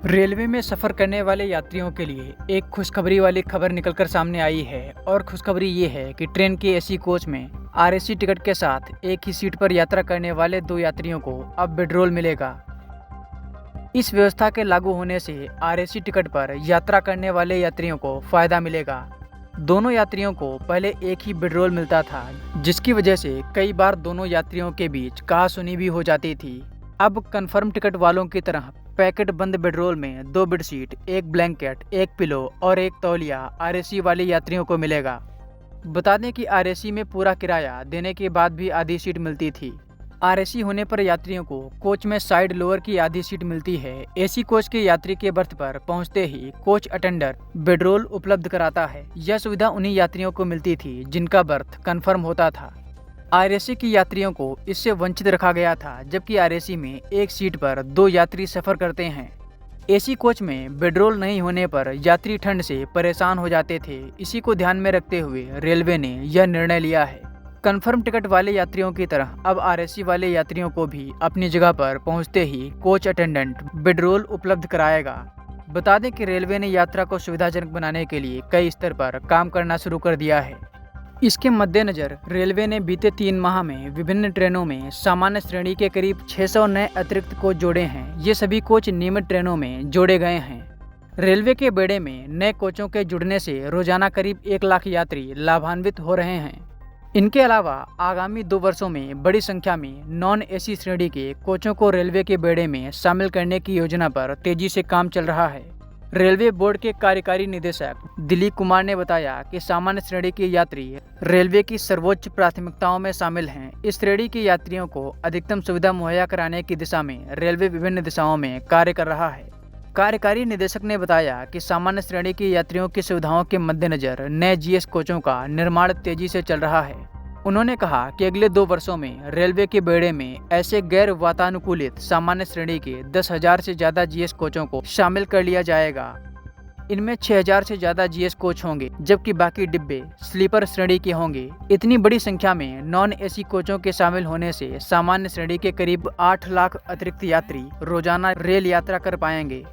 Railway में सफ़र करने वाले यात्रियों के लिए एक खुशखबरी वाली खबर निकलकर सामने आई है और खुशखबरी ये है कि ट्रेन के एसी कोच में आरएसी टिकट के साथ एक ही सीट पर यात्रा करने वाले 2 यात्रियों को अब बेडरोल मिलेगा। इस व्यवस्था के लागू होने से आरएसी टिकट पर यात्रा करने वाले यात्रियों को फायदा मिलेगा। दोनों यात्रियों को पहले एक ही बेडरोल मिलता था, जिसकी वजह से कई बार दोनों यात्रियों के बीच कहासुनी भी हो जाती थी। अब कन्फर्म टिकट वालों की तरह पैकेट बंद बेडरोल में 2 बेडशीट, 1 ब्लैंकेट, 1 पिलो और 1 तौलिया आरएसी वाले यात्रियों को मिलेगा। बता दें कि आरएसी में पूरा किराया देने के बाद भी आधी सीट मिलती थी। आरएसी होने पर यात्रियों को कोच में साइड लोअर की आधी सीट मिलती है। एसी कोच के यात्री के बर्थ पर पहुंचते ही कोच अटेंडर बेडरोल उपलब्ध कराता है। यह सुविधा उन्हीं यात्रियों को मिलती थी जिनका बर्थ कन्फर्म होता था। आरएसी की यात्रियों को इससे वंचित रखा गया था, जबकि आरएसी में एक सीट पर 2 यात्री सफर करते हैं। एसी कोच में बेडरोल नहीं होने पर यात्री ठंड से परेशान हो जाते थे। इसी को ध्यान में रखते हुए रेलवे ने यह निर्णय लिया है। कन्फर्म टिकट वाले यात्रियों की तरह अब आरएसी वाले यात्रियों को भी अपनी जगह पर पहुंचते ही कोच अटेंडेंट बेडरोल उपलब्ध कराएगा। बता दें कि रेलवे ने यात्रा को सुविधाजनक बनाने के लिए कई स्तर पर काम करना शुरू कर दिया है। इसके मद्देनजर रेलवे ने बीते 3 माह में विभिन्न ट्रेनों में सामान्य श्रेणी के करीब 600 नए अतिरिक्त कोच जोड़े हैं। ये सभी कोच नियमित ट्रेनों में जोड़े गए हैं। रेलवे के बेड़े में नए कोचों के जुड़ने से रोजाना करीब 1 लाख यात्री लाभान्वित हो रहे हैं। इनके अलावा आगामी 2 वर्षों में बड़ी संख्या में नॉन एसी श्रेणी के कोचों को रेलवे के बेड़े में शामिल करने की योजना पर तेजी से काम चल रहा है। रेलवे बोर्ड के कार्यकारी निदेशक दिलीप कुमार ने बताया कि सामान्य श्रेणी के यात्री रेलवे की सर्वोच्च प्राथमिकताओं में शामिल हैं। इस श्रेणी के यात्रियों को अधिकतम सुविधा मुहैया कराने की दिशा में रेलवे विभिन्न दिशाओं में कार्य कर रहा है। कार्यकारी निदेशक ने बताया कि सामान्य श्रेणी के यात्रियों की सुविधाओं के मद्देनजर नए जीएस कोचों का निर्माण तेजी से चल रहा है। उन्होंने कहा कि अगले 2 वर्षों में रेलवे के बेड़े में ऐसे गैर वातानुकूलित सामान्य श्रेणी के 10,000 से ज्यादा जीएस कोचों को शामिल कर लिया जाएगा। इनमें 6,000 से ज्यादा जीएस कोच होंगे, जबकि बाकी डिब्बे स्लीपर श्रेणी के होंगे। इतनी बड़ी संख्या में नॉन एसी कोचों के शामिल होने से सामान्य श्रेणी के करीब 8 लाख अतिरिक्त यात्री रोजाना रेल यात्रा कर पाएंगे।